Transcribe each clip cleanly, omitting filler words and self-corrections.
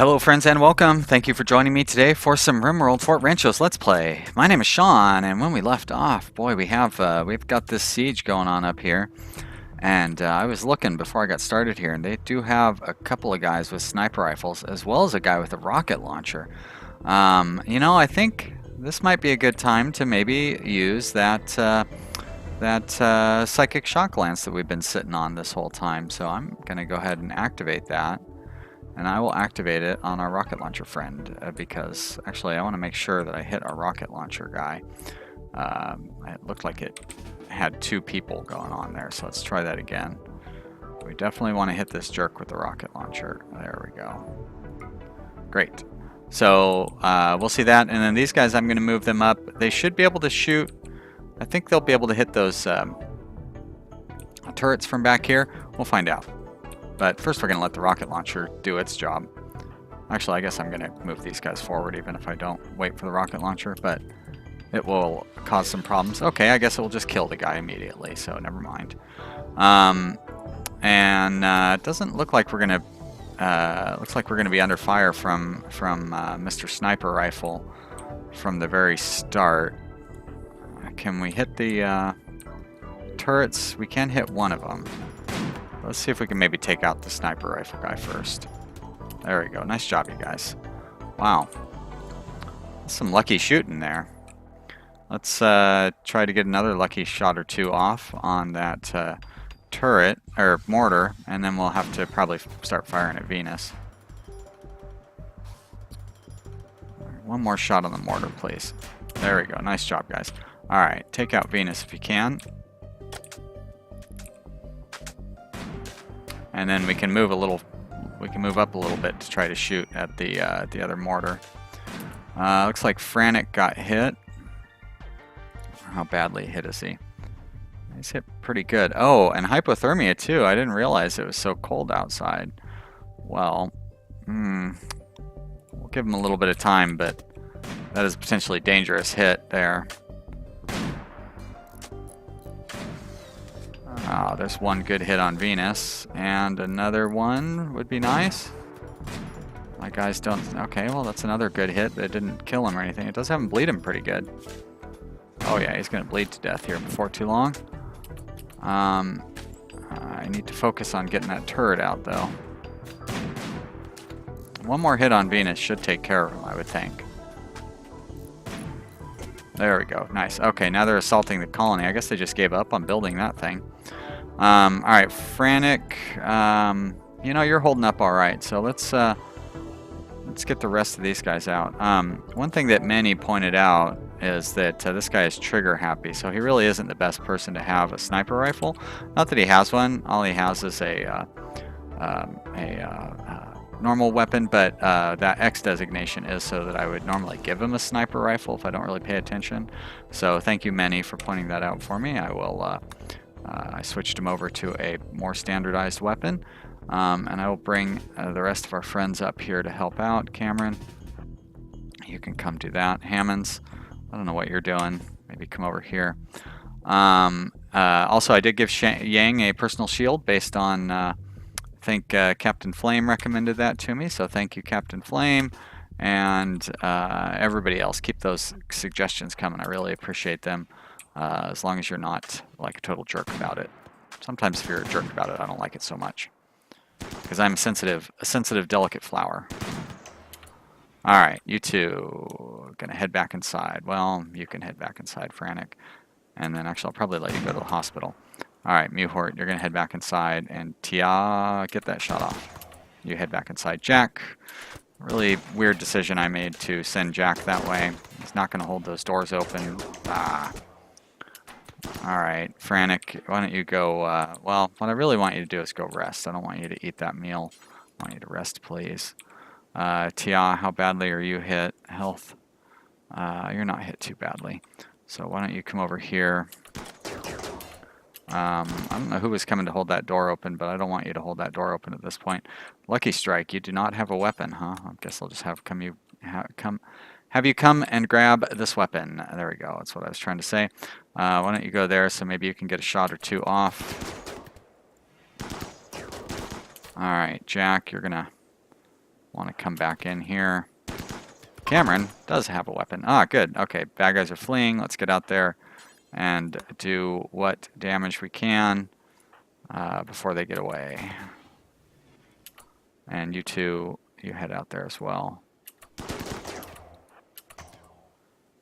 Hello friends and welcome. Thank you for joining me today for some Rimworld Fort Ranchos Let's Play. My name is Sean, and when we left off, boy, we've got this siege going on up here. And I was looking before I got started here, and they do have a couple of guys with sniper rifles, as well as a guy with a rocket launcher. I think this might be a good time to maybe use that psychic shock lance that we've been sitting on this whole time. So I'm going to go ahead and activate that. And I will activate it on our rocket launcher friend because actually I want to make sure that I hit our rocket launcher guy. It looked like it had two people going on there, so let's try that again. We definitely want to hit this jerk with the rocket launcher. There we go. Great. So we'll see that, and then these guys, I'm going to move them up. They should be able to shoot. I think they'll be able to hit those turrets from back here. We'll find out. But first we're going to let the rocket launcher do its job. Actually, I guess I'm going to move these guys forward even if I don't wait for the rocket launcher, but it will cause some problems. Okay, I guess it will just kill the guy immediately, so never mind. It doesn't look like we're going to... looks like we're going to be under fire from Mr. Sniper Rifle from the very start. Can we hit the turrets? We can hit one of them. Let's see if we can maybe take out the sniper rifle guy first. There we go. Nice job, you guys. Wow. That's some lucky shooting there. Let's try to get another lucky shot or two off on that turret, or mortar, and then we'll have to probably start firing at Venus. One more shot on the mortar, please. There we go. Nice job, guys. Alright, take out Venus if you can. And then we can move up a little bit to try to shoot at the other mortar. Looks like Frantic got hit. How badly hit is he? He's hit pretty good. Oh, and hypothermia too. I didn't realize it was so cold outside. Well, we'll give him a little bit of time, but that is a potentially dangerous hit there. Oh, there's one good hit on Venus, and another one would be nice. My guys don't... Okay, well, that's another good hit, but it didn't kill him or anything. It does have him bleed him pretty good. Oh, yeah, he's going to bleed to death here before too long. I need to focus on getting that turret out, though. One more hit on Venus should take care of him, I would think. There we go. Nice. Okay, now they're assaulting the colony. I guess they just gave up on building that thing. Alright, Frantic. You're holding up alright, so let's get the rest of these guys out. One thing that many pointed out is that this guy is trigger happy, so he really isn't the best person to have a sniper rifle. Not that he has one. All he has is a normal weapon, but that X designation is so that I would normally give him a sniper rifle if I don't really pay attention. So thank you, Manny, for pointing that out for me. I will. I switched him over to a more standardized weapon, and I will bring the rest of our friends up here to help out. Cameron, you can come do that. Hammonds, I don't know what you're doing. Maybe come over here. Also, I did give Yang a personal shield based on. I think Captain Flame recommended that to me, so thank you, Captain Flame, and everybody else. Keep those suggestions coming. I really appreciate them, as long as you're not like a total jerk about it. Sometimes if you're a jerk about it, I don't like it so much, because I'm a sensitive, delicate flower. All right, you two gonna head back inside. Well, you can head back inside, Frantic, and then actually I'll probably let you go to the hospital. Alright, Mewhort, you're going to head back inside, and Tia, get that shot off. You head back inside. Jack, really weird decision I made to send Jack that way. He's not going to hold those doors open. Alright, Frantic, why don't you go, well, what I really want you to do is go rest. I don't want you to eat that meal. I want you to rest, please. Tia, how badly are you hit? Health? You're not hit too badly. So why don't you come over here. I don't know who was coming to hold that door open, but I don't want you to hold that door open at this point. Lucky Strike, you do not have a weapon, huh? I guess I'll just have you come and grab this weapon. There we go. That's what I was trying to say. Why don't you go there so maybe you can get a shot or two off. Alright, Jack, you're gonna Want to come back in here. Cameron does have a weapon. Ah, good. Okay, bad guys are fleeing. Let's get out there and do what damage we can before they get away. And you two, you head out there as well.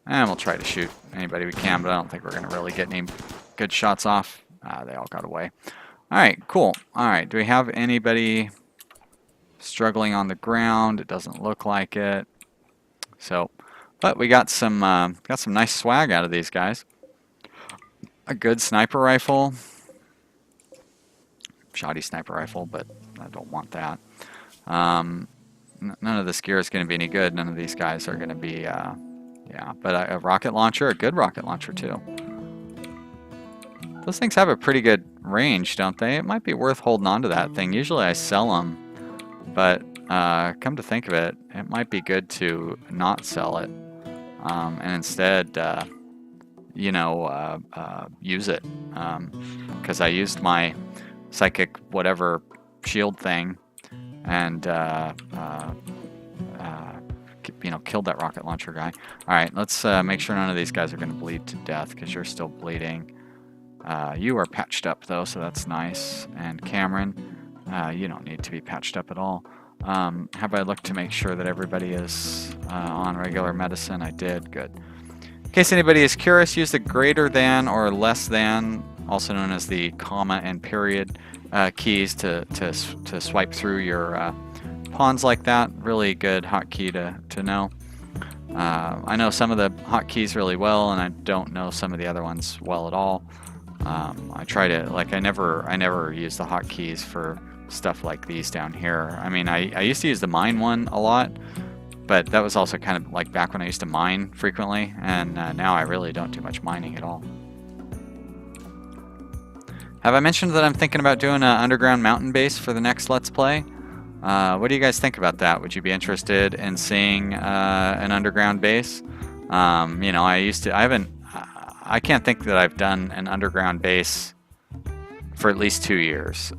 And we'll try to shoot anybody we can, but I don't think we're going to really get any good shots off. They all got away. All right, cool. All right, do we have anybody struggling on the ground? It doesn't look like it. So, but we got some nice swag out of these guys. A good sniper rifle. Shoddy sniper rifle, but I don't want that. None of this gear is going to be any good. None of these guys are going to be, yeah. But a rocket launcher, a good rocket launcher too. Those things have a pretty good range, don't they? It might be worth holding on to that thing. Usually I sell them, but come to think of it, it might be good to not sell it and instead, you know, use it. Because I used my psychic whatever shield thing and you know, killed that rocket launcher guy. All right, let's make sure none of these guys are going to bleed to death because you're still bleeding. You are patched up though, so that's nice. And Cameron, you don't need to be patched up at all. Have I looked to make sure that everybody is on regular medicine? I did. Good. In case anybody is curious, use the greater than or less than, also known as the comma and period keys to swipe through your pawns like that. Really good hotkey to know. I know some of the hotkeys really well, and I don't know some of the other ones well at all. I try to, like, I never use the hotkeys for stuff like these down here. I mean, I used to use the mine one a lot, but that was also kind of like back when I used to mine frequently, and now I really don't do much mining at all. Have I mentioned that I'm thinking about doing an underground mountain base for the next Let's Play? What do you guys think about that? Would you be interested in seeing an underground base? You know, I can't think that I've done an underground base for at least 2 years.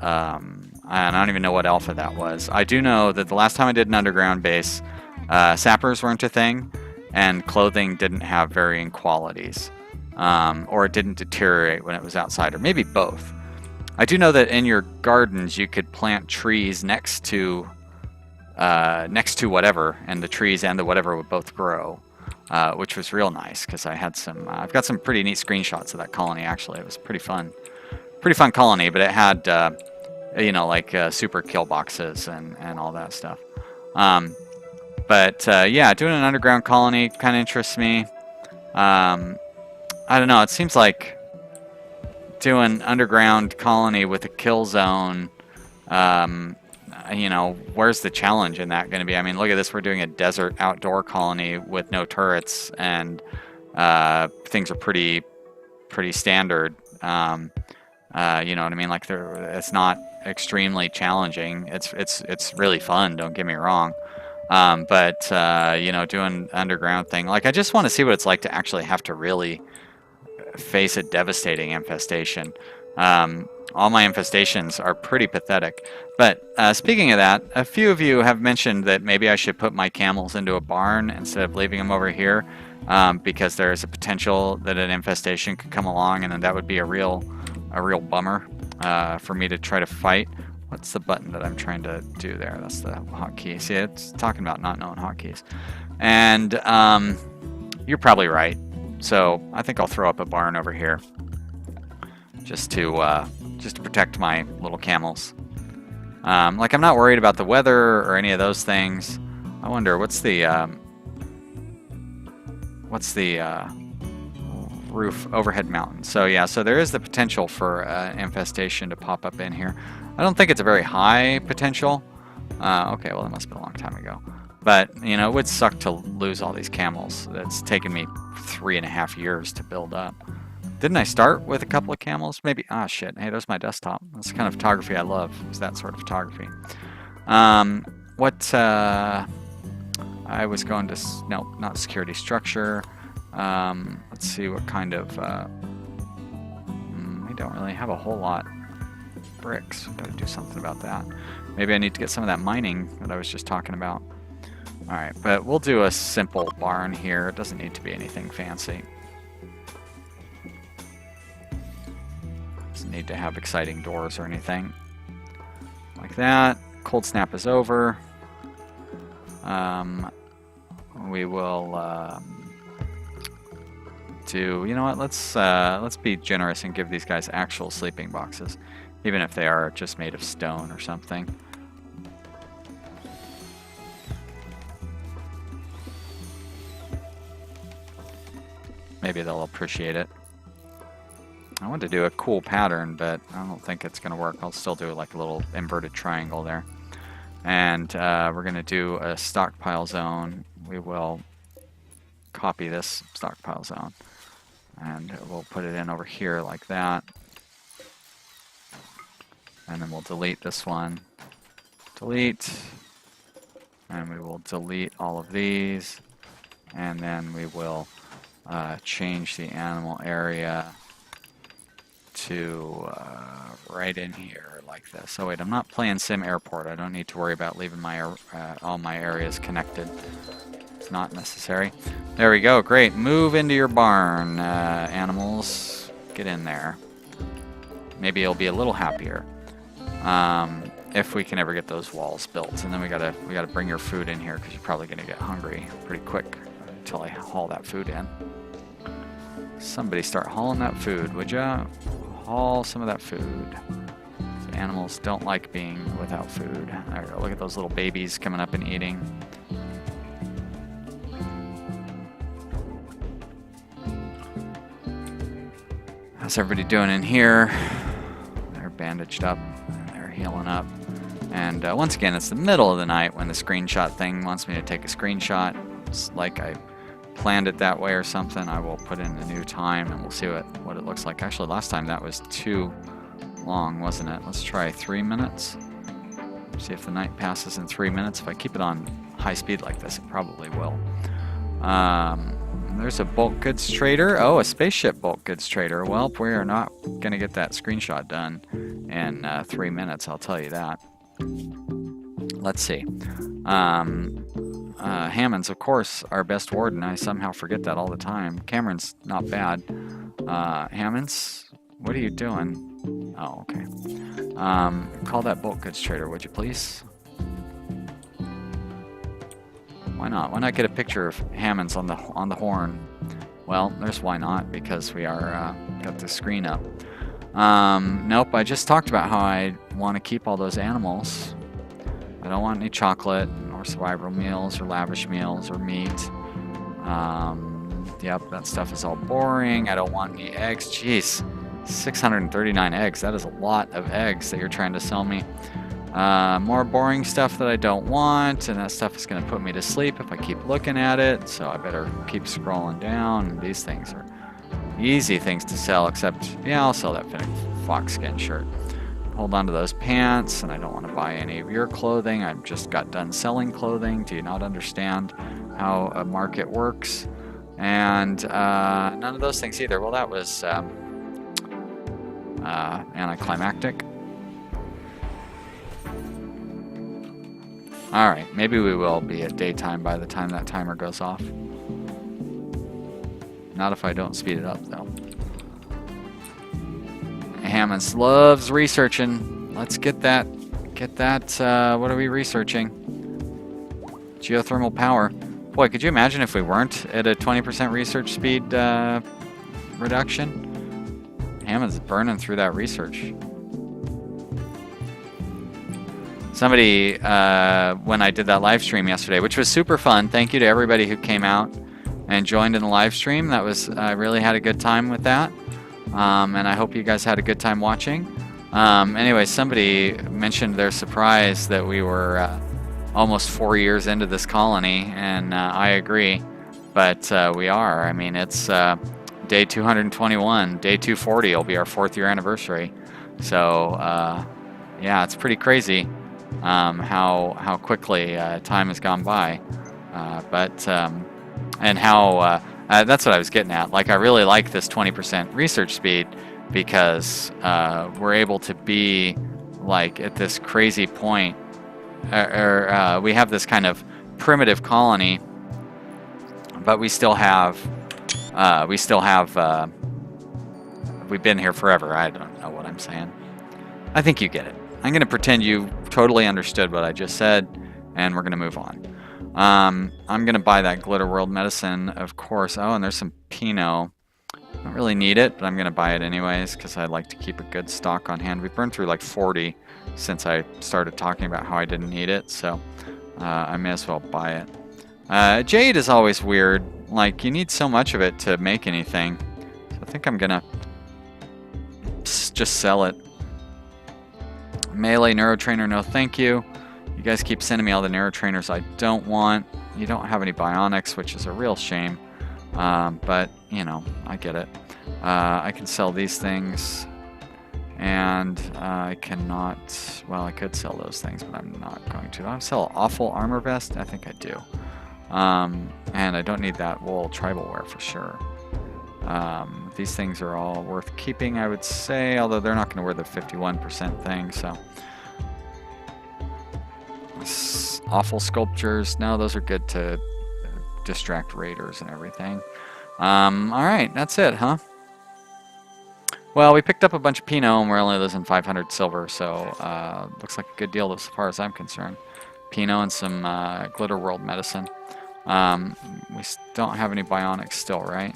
And I don't even know what alpha that was. I do know that the last time I did an underground base, sappers weren't a thing, and clothing didn't have varying qualities. Or it didn't deteriorate when it was outside, or maybe both. I do know that in your gardens you could plant trees next to whatever, and the trees and the whatever would both grow, which was real nice because I had some. I've got some pretty neat screenshots of that colony. Actually, it was pretty fun colony, but it had you know, like super kill boxes and all that stuff. But yeah, doing an underground colony kind of interests me. I don't know. It seems like doing underground colony with a kill zone. You know, where's the challenge in that going to be? I mean, look at this. We're doing a desert outdoor colony with no turrets, and things are pretty standard. You know what I mean? Like, it's not extremely challenging. It's really fun. Don't get me wrong. But you know, doing underground thing, like, I just want to see what it's like to actually have to really face a devastating infestation. All my infestations are pretty pathetic. But speaking of that, a few of you have mentioned that maybe I should put my camels into a barn instead of leaving them over here, because there's a potential that an infestation could come along, and then that would be a real bummer for me to try to fight. What's the button that I'm trying to do there? That's the hotkey. See, it's talking about not knowing hotkeys. And you're probably right. So I think I'll throw up a barn over here, just to protect my little camels. Like, I'm not worried about the weather or any of those things. I wonder what's the roof overhead mountain. So yeah, so there is the potential for infestation to pop up in here. I don't think it's a very high potential. Okay, well, it must have been a long time ago. But, you know, it would suck to lose all these camels. It's taken me 3.5 years to build up. Didn't I start with a couple of camels? Maybe. Ah, shit. Hey, there's my desktop. That's the kind of photography I love, is that sort of photography. I was going to... No, not security structure. Let's see what kind of... we don't really have a whole lot bricks. Gotta do something about that. Maybe I need to get some of that mining that I was just talking about. Alright, but we'll do a simple barn here. It doesn't need to be anything fancy. Doesn't need to have exciting doors or anything. Like that. Cold snap is over. We will do, you know what, let's be generous and give these guys actual sleeping boxes, even if they are just made of stone or something. Maybe they'll appreciate it. I want to do a cool pattern, but I don't think it's going to work. I'll still do like a little inverted triangle there. And we're going to do a stockpile zone. We will copy this stockpile zone. And we'll put it in over here like that. And then we'll delete this one. Delete. And we will delete all of these. And then we will change the animal area to right in here like this. Oh wait, I'm not playing Sim Airport. I don't need to worry about leaving my all my areas connected. It's not necessary. There we go. Great. Move into your barn, animals. Get in there. Maybe you'll be a little happier if we can ever get those walls built. And then we gotta bring your food in here because you're probably gonna get hungry pretty quick until I haul that food in. Somebody start hauling that food, would ya? Haul some of that food. So animals don't like being without food. There we go. Look at those little babies coming up and eating. How's everybody doing in here? They're bandaged up. They're healing up. And once again, it's the middle of the night when the screenshot thing wants me to take a screenshot. It's like I planned it that way or something. I will put in a new time and we'll see what it looks like. Actually, last time that was too long, wasn't it? Let's try 3 minutes. See if the night passes in 3 minutes. If I keep it on high speed like this, it probably will. There's a bulk goods trader. Oh, a spaceship bulk goods trader. Well, we are not going to get that screenshot done in 3 minutes, I'll tell you that. Let's see. Hammond's, of course, our best warden. I somehow forget that all the time. Cameron's not bad. Hammond's, what are you doing? Oh, okay. Call that bulk goods trader, would you please? Why not? Why not get a picture of Hammond's on the horn? Well, there's why not, because we are got the screen up. Nope, I just talked about how I want to keep all those animals. I don't want any chocolate or survival meals or lavish meals or meat. Yep, that stuff is all boring. I don't want any eggs. Jeez, 639 eggs. That is a lot of eggs that you're trying to sell me. More boring stuff that I don't want, and that stuff is going to put me to sleep if I keep looking at it, so I better keep scrolling down. These things are easy things to sell, except, yeah, I'll sell that fox skin shirt. Hold on to those pants, and I don't want to buy any of your clothing. I've just got done selling clothing. Do you not understand how a market works? And none of those things either. Well, that was anticlimactic. Alright, maybe we will be at daytime by the time that timer goes off. Not if I don't speed it up, though. Hammonds loves researching. Let's get that. What are we researching? Geothermal power. Boy, could you imagine if we weren't at a 20% research speed reduction? Hammond's burning through that research. Somebody, when I did that live stream yesterday, which was super fun, thank you to everybody who came out and joined in the live stream. That was, I really had a good time with that. And I hope you guys had a good time watching. Anyway, somebody mentioned their surprise that we were almost 4 years into this colony, and I agree. But we are. I mean, it's day 221. Day 240 will be our 4th year anniversary. So, yeah, it's pretty crazy. How quickly time has gone by, and how that's what I was getting at. Like, I really like this 20% research speed, because we're able to be like at this crazy point, or we have this kind of primitive colony, but we still have we've been here forever. I don't know what I'm saying. I think you get it. I'm going to pretend you totally understood what I just said, and we're going to move on. I'm going to buy that Glitter World medicine, of course. Oh, and there's some Pinot. I don't really need it, but I'm going to buy it anyways because I like to keep a good stock on hand. We burned through like 40 since I started talking about how I didn't need it, so I may as well buy it. Jade is always weird. Like, you need so much of it to make anything. So I think I'm going to just sell it. Melee neurotrainer, no thank you. You guys keep sending me all the neurotrainers I don't want. You don't have any bionics, which is a real shame. But, you know, I get it. I can sell these things. And I cannot... Well, I could sell those things, but I'm not going to. Do I sell awful armor vest? I think I do. And I don't need that wool tribal wear for sure. These things are all worth keeping, I would say, although they're not going to wear the 51% thing, so... Awful sculptures. No, those are good to distract raiders and everything. Alright, that's it, huh? Well, we picked up a bunch of Pinot and we're only losing 500 silver, so looks like a good deal as far as I'm concerned. Pinot and some Glitter World medicine. We don't have any bionics still, right?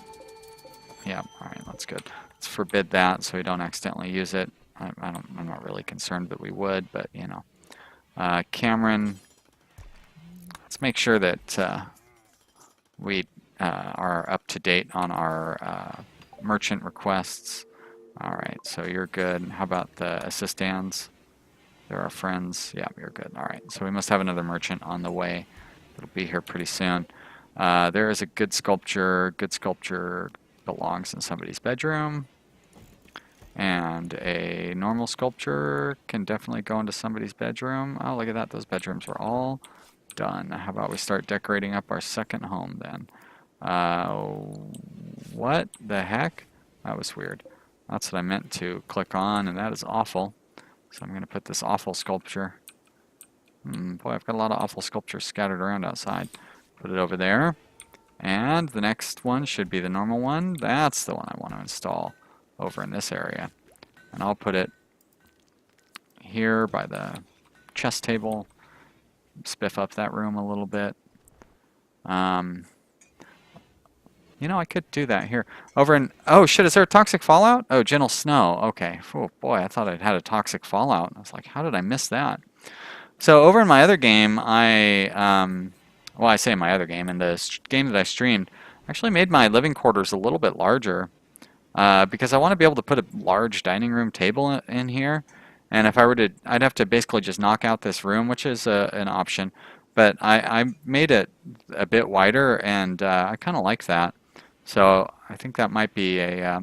Yeah, alright, that's good. Let's forbid that so we don't accidentally use it. I'm not really concerned that we would, but you know. Cameron, let's make sure that we are up to date on our merchant requests. Alright, so you're good. How about the assistants? They're our friends. Yeah, you're good. Alright, so we must have another merchant on the way. It'll be here pretty soon. There is a good sculpture. Good sculpture belongs in somebody's bedroom. And a normal sculpture can definitely go into somebody's bedroom. Oh, look at that. Those bedrooms are all done. How about we start decorating up our second home then? What the heck? That was weird. That's what I meant to click on, and that is awful. So I'm going to put this awful sculpture. Boy, I've got a lot of awful sculptures scattered around outside. Put it over there. And the next one should be the normal one. That's the one I want to install over in this area. And I'll put it here by the chess table. Spiff up that room a little bit. You know, I could do that here. Over in... Oh, shit, is there a toxic fallout? Oh, gentle snow. Okay. Oh, boy, I thought I'd had a toxic fallout. I was like, how did I miss that? So over in my other game, well, I say my other game. In the game that I streamed, I actually made my living quarters a little bit larger because I want to be able to put a large dining room table in here. And if I were to... I'd have to basically just knock out this room, which is an option. But I made it a bit wider, and I kind of like that. So I think that might be a...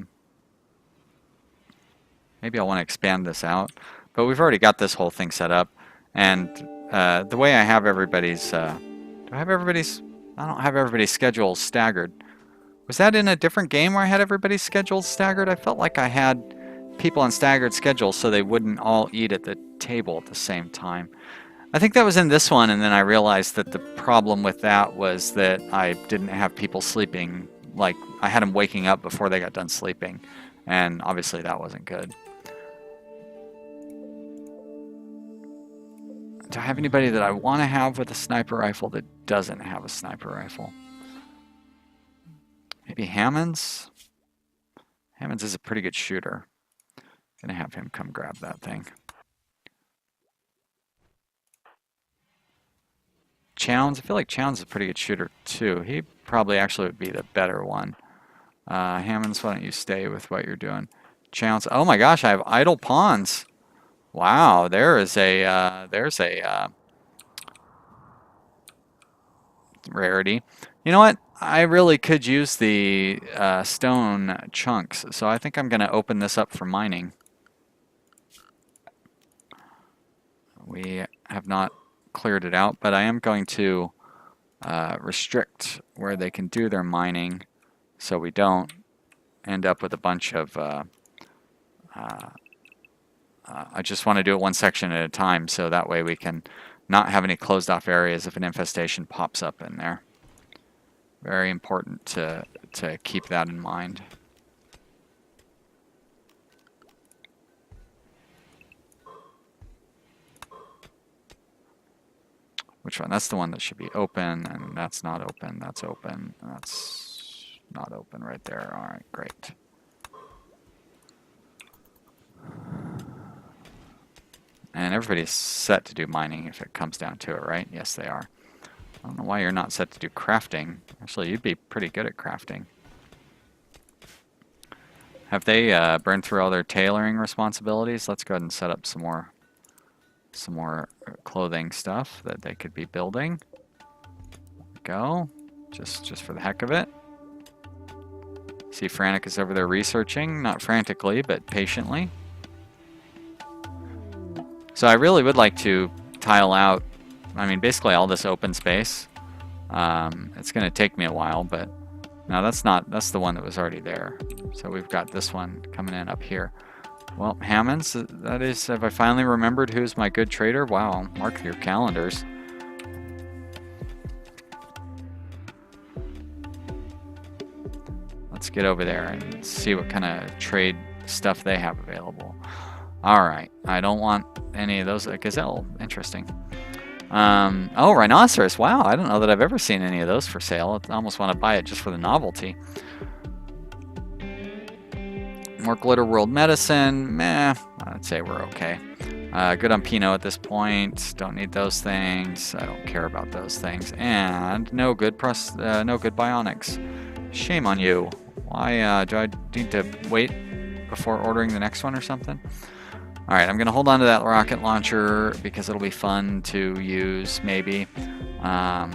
maybe I want to expand this out. But we've already got this whole thing set up. And the way I have everybody's... do I have everybody's... I don't have everybody's schedule staggered. Was that in a different game where I had everybody's schedules staggered? I felt like I had people on staggered schedules so they wouldn't all eat at the table at the same time. I think that was in this one, and then I realized that the problem with that was that I didn't have people sleeping. Like, I had them waking up before they got done sleeping, and obviously that wasn't good. Do I have anybody that I want to have with a sniper rifle that doesn't have a sniper rifle? Maybe Hammonds? Hammonds is a pretty good shooter. I'm going to have him come grab that thing. Chowns, I feel like Chowns is a pretty good shooter too. He probably actually would be the better one. Hammonds, why don't you stay with what you're doing? Chowns, oh my gosh, I have idle pawns. Wow, there's a rarity. You know what? I really could use the stone chunks, so I think I'm going to open this up for mining. We have not cleared it out, but I am going to restrict where they can do their mining so we don't end up with a bunch of I just want to do it one section at a time, so that way we can not have any closed off areas if an infestation pops up in there. Very important to keep that in mind. Which one? That's the one that should be open, and that's not open. That's open. That's not open right there. All right, great. And everybody's set to do mining if it comes down to it, right? Yes, they are. I don't know why you're not set to do crafting. Actually, you'd be pretty good at crafting. Have they burned through all their tailoring responsibilities? Let's go ahead and set up some more clothing stuff that they could be building. There we go. Just for the heck of it. See, Frantic is over there researching, not frantically, but patiently. So I really would like to tile out, I mean, basically all this open space. It's going to take me a while, but no, that's the one that was already there. So we've got this one coming in up here. Well, Hammonds, that is, have I finally remembered who's my good trader? Wow, mark your calendars. Let's get over there and see what kind of trade stuff they have available. All right, I don't want any of those. Gazelle, interesting. Oh, rhinoceros. Wow, I don't know that I've ever seen any of those for sale. I almost want to buy it just for the novelty. More glitter world medicine. Meh, I'd say we're okay. Good on Pinot at this point. Don't need those things. I don't care about those things. And no good bionics. Shame on you. Why do I need to wait before ordering the next one or something? All right, I'm going to hold on to that rocket launcher because it'll be fun to use, maybe. I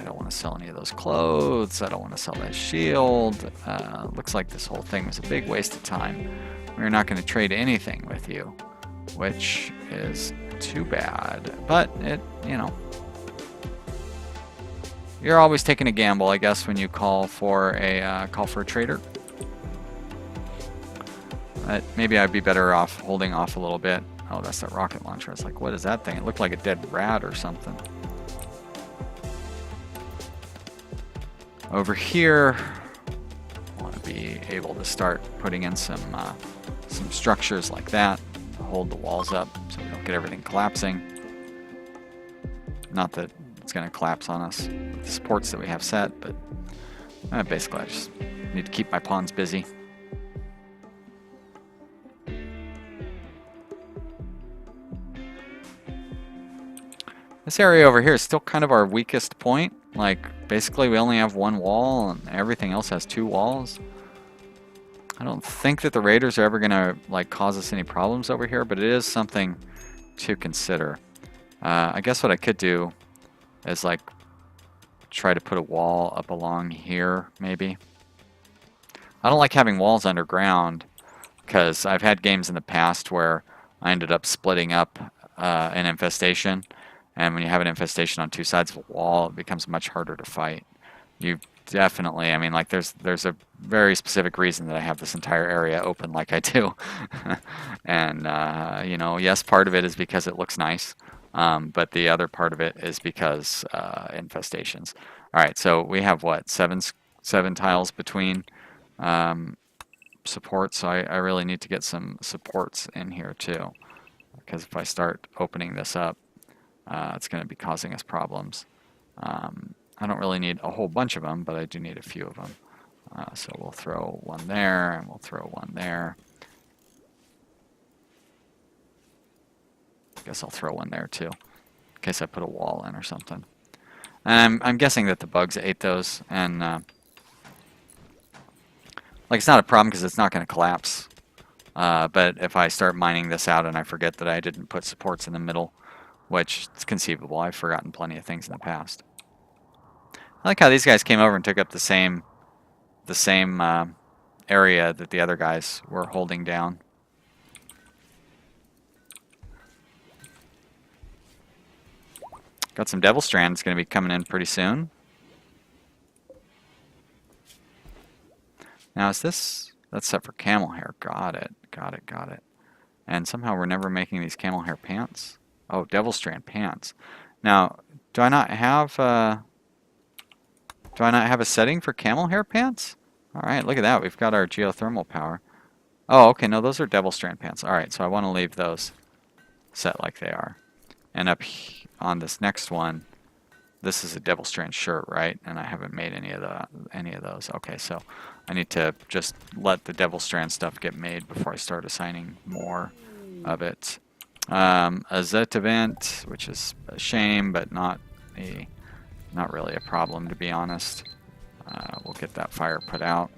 don't want to sell any of those clothes. I don't want to sell that shield. Looks like this whole thing was a big waste of time. We're not going to trade anything with you, which is too bad. But it, you know, you're always taking a gamble, I guess, when you call for a trader. Maybe I'd be better off holding off a little bit. Oh, that's that rocket launcher. I was like, what is that thing? It looked like a dead rat or something. Over here, I want to be able to start putting in some structures like that. Hold the walls up so we don't get everything collapsing. Not that it's going to collapse on us with the supports that we have set, but basically I just need to keep my pawns busy. This area over here is still kind of our weakest point. Like, basically we only have one wall and everything else has two walls. I don't think that the raiders are ever going to like cause us any problems over here, but it is something to consider. I guess what I could do is like try to put a wall up along here, maybe. I don't like having walls underground because I've had games in the past where I ended up splitting up an infestation. And when you have an infestation on two sides of a wall, it becomes much harder to fight. You definitely, I mean, like there's a very specific reason that I have this entire area open like I do. And, you know, yes, part of it is because it looks nice. But the other part of it is because infestations. All right, so we have what, seven tiles between supports. So I really need to get some supports in here too. Because if I start opening this up, it's going to be causing us problems. I don't really need a whole bunch of them, but I do need a few of them. So we'll throw one there, and we'll throw one there. I guess I'll throw one there too, in case I put a wall in or something. And I'm guessing that the bugs ate those, and like it's not a problem because it's not going to collapse. But if I start mining this out and I forget that I didn't put supports in the middle, which is conceivable. I've forgotten plenty of things in the past. I like how these guys came over and took up the same area that the other guys were holding down. Got some Devil Strand going to be coming in pretty soon. Now is this That's set for camel hair. Got it. Got it. Got it. And somehow we're never making these camel hair pants. Oh, devil strand pants. Now, do I not have a setting for camel hair pants? All right, look at that. We've got our geothermal power. Oh, okay. No, those are devil strand pants. All right, so I want to leave those set like they are. And up on this next one, this is a devil strand shirt, right? And I haven't made any of those. Okay, so I need to just let the devil strand stuff get made before I start assigning more of it. A Zet event, which is a shame, but not really a problem, to be honest. We'll get that fire put out.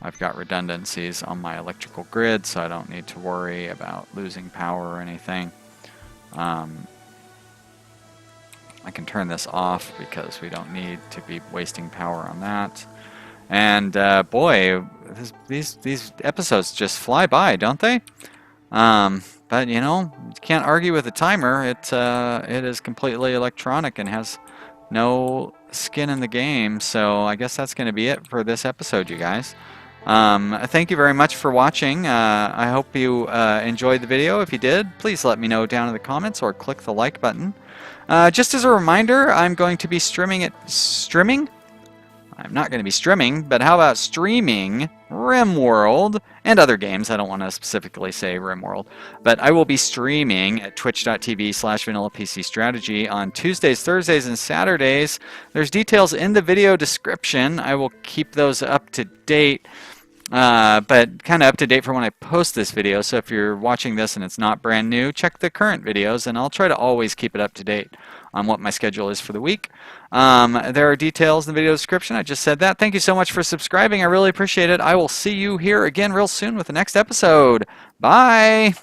I've got redundancies on my electrical grid, so I don't need to worry about losing power or anything. I can turn this off because we don't need to be wasting power on that. And boy, these episodes just fly by, don't they? But you know, you can't argue with the timer. It is completely electronic and has no skin in the game. So I guess that's going to be it for this episode, you guys. Thank you very much for watching. I hope you enjoyed the video. If you did, please let me know down in the comments or click the like button. Just as a reminder, I'm going to be streaming? I'm not going to be streaming, but how about streaming Rimworld and other games? I don't want to specifically say Rimworld, but I will be streaming at twitch.tv/vanillapcstrategy on Tuesdays, Thursdays, and Saturdays. There's details in the video description. I will keep those up to date. But kind of up to date for when I post this video. So if you're watching this and it's not brand new, check the current videos, and I'll try to always keep it up to date on what my schedule is for the week. There are details in the video description. I just said that. Thank you so much for subscribing. I really appreciate it. I will see you here again real soon with the next episode. Bye!